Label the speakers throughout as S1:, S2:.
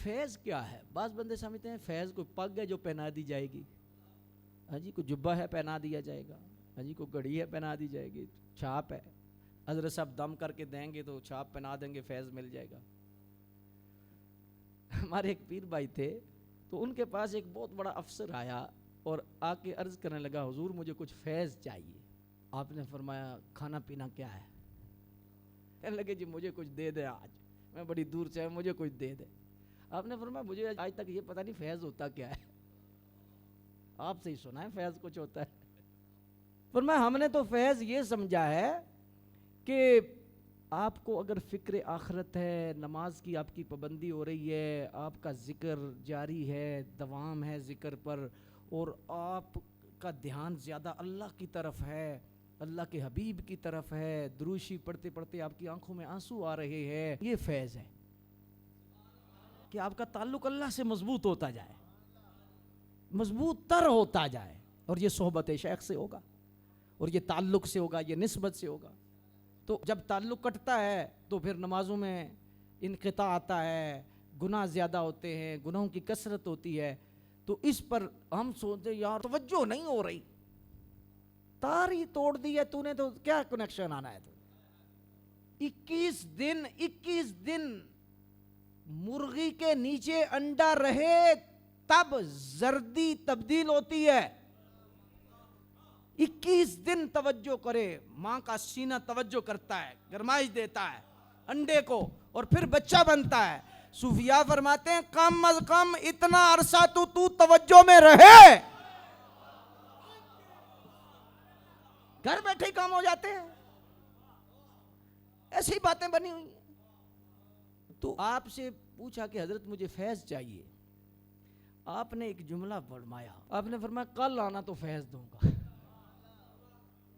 S1: فیض کیا ہے؟ بعض بندے سمجھتے ہیں فیض کوئی پگ ہے جو پہنا دی جائے گی، ہاں جی کوئی جبہ ہے پہنا دیا جائے گا، ہاں جی کوئی گھڑی ہے پہنا دی جائے گی، چھاپ ہے، حضرت صاحب دم کر کے دیں گے تو چھاپ پہنا دیں گے فیض مل جائے گا۔ ہمارے ایک پیر بھائی تھے، تو ان کے پاس ایک بہت بڑا افسر آیا اور آ کے عرض کرنے لگا حضور مجھے کچھ فیض چاہیے۔ آپ نے فرمایا کھانا پینا کیا ہے؟ کہنے لگے جی مجھے کچھ دے دے، آج میں بڑی دور سے مجھے کچھ دے دے۔ آپ نے فرمایا مجھے آج تک یہ پتہ نہیں فیض ہوتا کیا ہے، آپ سے ہی سنا ہے فیض کچھ ہوتا ہے۔ فرمایا ہم نے تو فیض یہ سمجھا ہے کہ آپ کو اگر فکر آخرت ہے، نماز کی آپ کی پابندی ہو رہی ہے، آپ کا ذکر جاری ہے، دوام ہے ذکر پر، اور آپ کا دھیان زیادہ اللہ کی طرف ہے، اللہ کے حبیب کی طرف ہے، دروشی پڑھتے پڑھتے آپ کی آنکھوں میں آنسو آ رہے ہیں، یہ فیض ہے کہ آپ کا تعلق اللہ سے مضبوط ہوتا جائے، مضبوط تر ہوتا جائے، اور یہ صحبت شیخ سے ہوگا، اور یہ تعلق سے ہوگا، یہ نسبت سے ہوگا۔ تو جب تعلق کٹتا ہے تو پھر نمازوں میں انقطاع آتا ہے، گناہ زیادہ ہوتے ہیں، گناہوں کی کثرت ہوتی ہے، تو اس پر ہم سوچتے یار توجہ نہیں ہو رہی، تار ہی توڑ دی ہے تو نے، تو کیا کنیکشن آنا ہے؟ تو 21 دن مرغی کے نیچے انڈا رہے تب زردی تبدیل ہوتی ہے۔ 21 دن توجہ کرے، ماں کا سینہ توجہ کرتا ہے، گرمائش دیتا ہے انڈے کو، اور پھر بچہ بنتا ہے۔ صوفیاء فرماتے ہیں کم از کم اتنا عرصہ تو توجہ میں رہے، گھر بیٹھے کام ہو جاتے ہیں، ایسی باتیں بنی ہوئی ہیں۔ تو آپ سے پوچھا کہ حضرت مجھے فیض چاہیے، آپ نے ایک جملہ فرمایا، آپ نے فرمایا کل آنا تو فیض دوں گا۔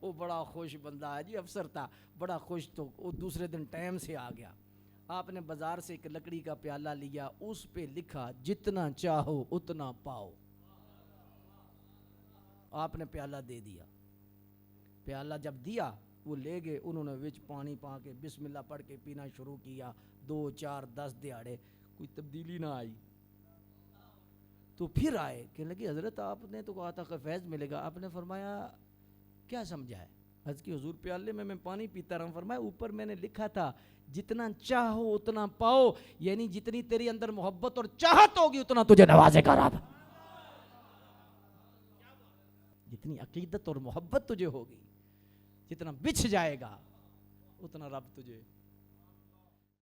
S1: وہ بڑا خوش بندہ ہے جی، افسر تھا، بڑا خوش، تو وہ دوسرے دن ٹائم سے آ گیا۔ آپ نے بازار سے ایک لکڑی کا پیالہ لیا، اس پہ لکھا جتنا چاہو اتنا پاؤ۔ آپ نے پیالہ دے دیا، پیالہ جب دیا وہ لے گئے، انہوں نے وچ پانی پا کے بسم اللہ پڑھ کے پینا شروع کیا، 2 4 10 دہاڑے کوئی تبدیلی نہ آئی۔ تو پھر آئے کہ لگی حضرت آپ نے تو کہا تھا کہ فیض ملے گا، آپ نے فرمایا کیا سمجھا ہے؟ حضرت کی حضور پیالے میں پانی پیتا رہا، فرمایا اوپر میں نے لکھا تھا جتنا چاہو اتنا پاؤ، یعنی جتنی تیری اندر محبت اور چاہت ہوگی اتنا تجھے نوازے گا رب، جتنی عقیدت اور محبت تجھے ہوگی، جتنا بچھ جائے گا اتنا رب تجھے